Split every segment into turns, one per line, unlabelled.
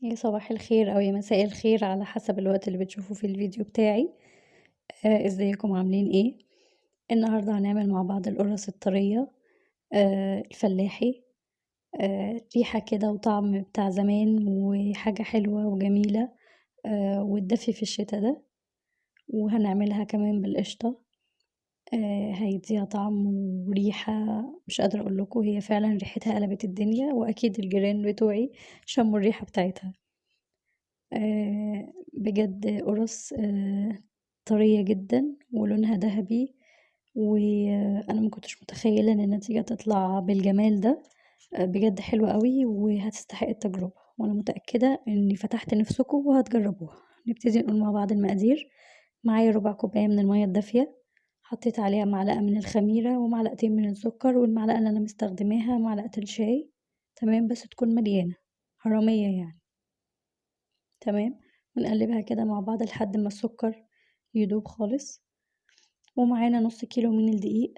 يا صباح الخير أو يا مساء الخير على حسب الوقت اللي بتشوفوا فيه الفيديو بتاعي. إزيكم عاملين إيه؟ النهارده هنعمل مع بعض القرص الطرية الفلاحي. ريحة كده وطعم بتاع زمان وحاجة حلوة وجميلة وتدفي في الشتا ده، وهنعملها كمان بالقشطة. هيديها طعم وريحة مش قادرة أقول لكم، هي فعلًا ريحتها قلبت الدنيا، وأكيد الجيران بتوعي شموا الريحة بتاعتها. بجد قرص طرية جدًا ولونها دهبي، وأنا ما كنتش متخيلة إن النتيجة تطلع بالجمال ده. بجد حلوة أوي وهتستحق التجربة، وأنا متأكدة إني فتحت نفسكم وهتجربوها. نبتدي نقول مع بعض المقادير. معايا ربع كوباية من المَيّة الدافية، حطيت عليها معلقة من الخميرة ومعلقتين من السكر، والمعلقة اللي أنا مستخدماها معلقة الشاي، تمام، بس تكون مليانة، حرامية يعني. تمام، ونقلبها كده مع بعض لحد ما السكر يدوب خالص، ومعانا نص كيلو من الدقيق،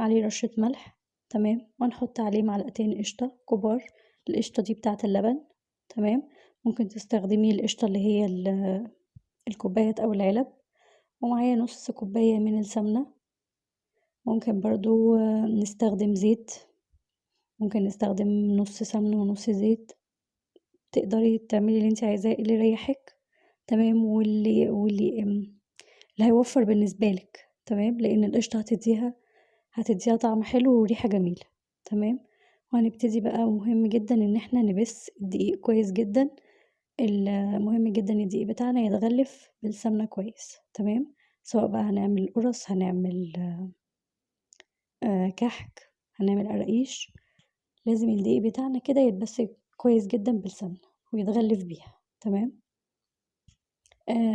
عليه رشة ملح، تمام، وهنحط عليه معلقتين قشطة كبار. القشطة دي بتاعة اللبن، تمام. ممكن تستخدمي القشطة اللي هي الكوبايات أو العلب. ومعايا نص كوباية من السمنة، ممكن برضو نستخدم زيت، ممكن نستخدم نص سمنة ونص زيت. تقدري تعملي اللي انت عايزاه اللي يريحك، تمام، اللي هيوفّر بالنسبة لِك، تمام، لإن القشطة هتدّيها طعم حلو وريحة جميلة، تمام. وهنبتدي بقى، ومهم جدًا إن إحنا نبِث الدقيق كويس جدًا. مهم جدًا الدقيق بتاعنا يتغلِّف بالسمنة كويس، تمام، سواء بقى هنعمل قُرَص، هنعمل كحك، هنعمل قراقيش، لازم الدقيق بتاعنا كده يتبَث كويس جدًا بالسمنة ويتغلِّف بيها، تمام.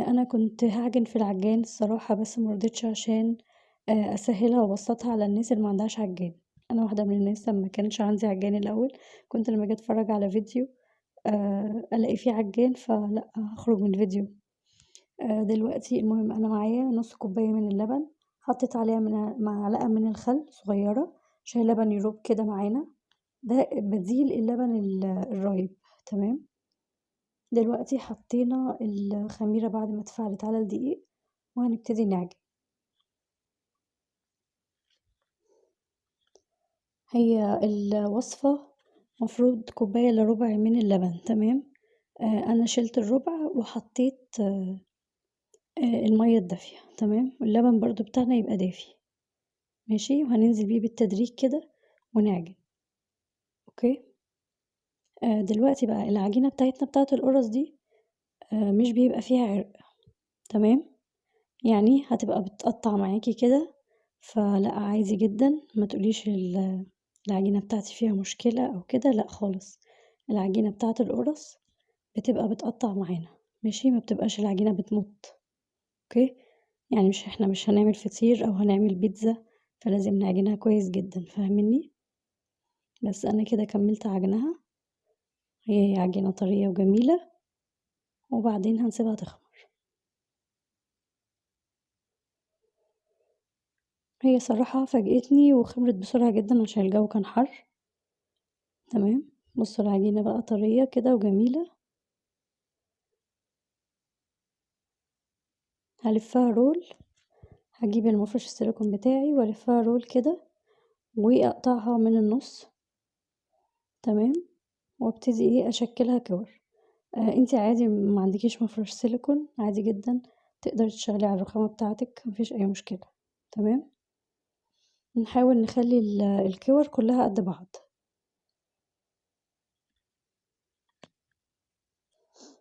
أنا كنت هاعجن في العجان الصراحة، بس ما رضيتش عشان أسهّلها وأبسّطها على الناس اللي ما عندهاش عجّان. أنا واحدة من الناس لمّا كانش عندي عجّان الأول، كنت لمّا آجي أتفرّج على فيديو ألاقي فيه عجّان، فلأ هاخرج من الفيديو. دلوقتي المهم أنا معايا نُص كوباية من اللبن، حطيت عليها معلقة من الخل صغيّرة عشان اللبن يدوب كده معانا، ده بديل اللبن الرايب، تمام. دلوقتي حطينا الخميرة بعد ما اتفاعلت على الدقيق، وهنبتدي نعجن. هي الوصفة مفروض كوباية إلا ربع من اللبن، تمام. أنا شِلت الربع وحطيت المَيّة الدافية، تمام، واللبن برضه بتاعنا يبقى دافي، ماشي، وهننزل بيه بالتدريج كده ونعجن، أوكي. دلوقتي بقى العجينة بتاعتنا بتاعة القُرَص دي مش بيبقى فيها عرق، تمام. يعني هتبقى بتقطّع معاكِ كده، فلأ عادي جدًا، ما تقوليش العجينة بتاعتي فيها مشكلة أو كده، لأ خالص. العجينة بتاعة القُرَص بتبقى بتقطّع معانا، ماشي، ما بتبقاش العجينة بتمُط، أوكي. يعني إحنا مش هنعمل فطير أو هنعمل بيتزا، فلازم نعجنها كويس جدًا، فاهمينّي؟ بس أنا كده كمّلت عجنها، هي عجينة طرية وجميلة، وبعدين هنسيبها تخمر. هي صراحة فاجأتني وخمرت بسرعة جدًا عشان الجو كان حَر، تمام. بُصّوا العجينة بقى طرية كده وجميلة، هالفّها رول، هاجيب المفرش السيليكون بتاعي وألفّها رول كده وأقطعها من النُص، تمام، وابتدي أشكّلها كِوَر. أنتِ عادي ما عندكيش مفرش سيليكون، عادي جدًا، تقدري تشتغلي على الرخامة بتاعتِك، ما فيش أي مشكلة، تمام. نحاول نخلّي الكِوَر كلّها قد بعض.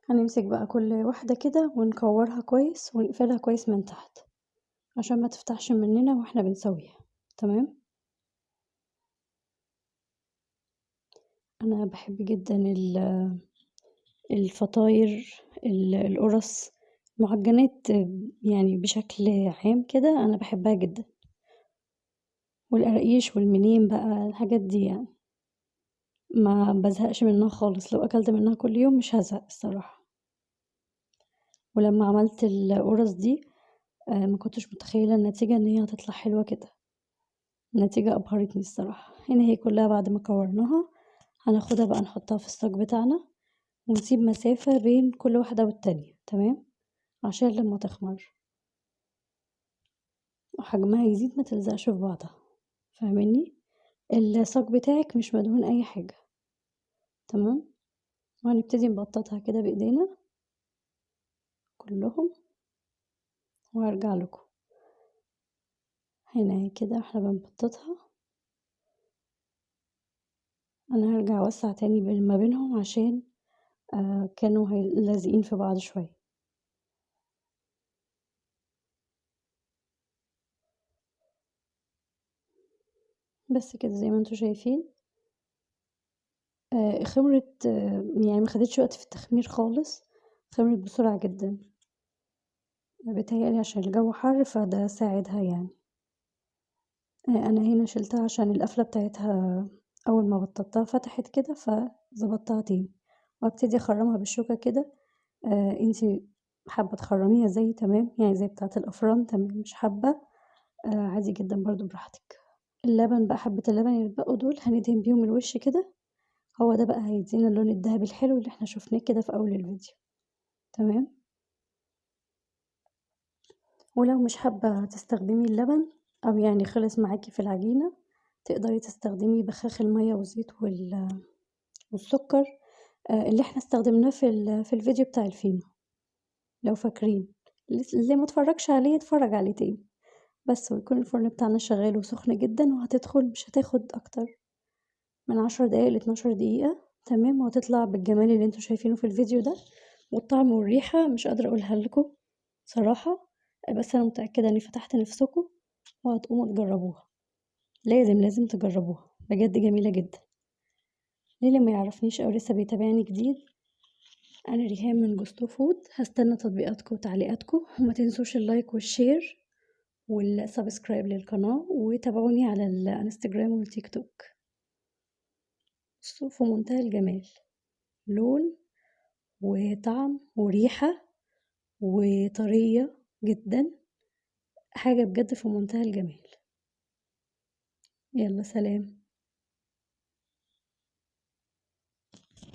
هنمسك بقى كل واحدة كده ونكوّرها كويس ونقفلها كويس من تحت، عشان ما تفتحش مننا وإحنا بنسويها، تمام. أنا باحب جدًا الفطاير، القُرَص، المعجنات يعني بشكل عام كده أنا باحبها جدًا، والقراقيش والمنين بقى الحاجات دي يعني، ما بازهقش منها خالص، لو أكلت منها كل يوم مش هازهق الصراحة. ولمّا عملت القُرَص دي ما كنتش متخيلة النتيجة إن هي هتطلع حلوة كده، النتيجة أبهرتني الصراحة. هنا هي كلها بعد ما كوّرناها هناخدها بقى نحطها في الصاج بتاعنا، ونسيب مسافة بين كل واحدة والتانية، تمام، عشان لما تخمر وحجمها يزيد ما تلزقش في بعضها، فاهماني؟ الصاج بتاعك مش مدهون اي حاجة، تمام. وهنبتدي نبططها كده بايدينا كلهم، وهرجع لكم هنا كده احنا بنبططها. انا هرجع اوسع تاني ما بينهم عشان كانوا لازقين في بعض شوية. بس كده زي ما انتوا شايفين خمرت، يعني ما خدتش وقت في التخمير خالص، خمرت بسرعة جدا، بيتهيألي عشان الجو حر فده ساعدها يعني. انا هنا شلتها عشان القفلة بتاعتها اول ما بططتها فتحت كده فظبطتها تاني، وابتدي اخرمها بالشوكة كده. انتي حابة تخرميها زي تمام، يعني زي بتاعة الافران تمام، مش حابة عادي جدا برضو براحتك. اللبن بقى، حبة اللبن اللي اتبقوا دول هندهن بيهم الوش كده، هو ده بقى هيدينا اللون الذهبي الحلو اللي احنا شفناه كده في اول الفيديو، تمام. ولو مش حابة تستخدمي اللبن او يعني خلص معاكي في العجينة، تقدري تستخدمي بخاخ المية والزيت والسكر اللي احنا استخدمناه في الفيديو بتاع الفينو، لو فاكرين. اللي ما اتفرجش عليه يتفرج عليه تاني. بس ويكون الفرن بتاعنا شغال وسخن جدا، وهتدخل مش هتاخد اكتر من 10 دقايق ل12 دقيقة، تمام. وهتطلع بالجمال اللي انتوا شايفينه في الفيديو ده، والطعم والريحة مش قادرة اقولها لكم صراحة، بس انا متأكدة اني فتحت نفسكم وهتقوموا تجربوها. لازم تجربوها بجد، جميلة جدا. للي ما يعرفنيش او لسه بيتابعني جديد، انا ريهام من جوستو فود. هستنى تطبيقاتكم وتعليقاتكم، وما تنسوش اللايك والشير والسبسكرايب للقناة، وتابعوني على الانستجرام والتيك توك. بصوا في منتهى الجمال، لون وطعم وريحة وطرية جدا، حاجة بجد في منتهى الجمال. يلا سلام.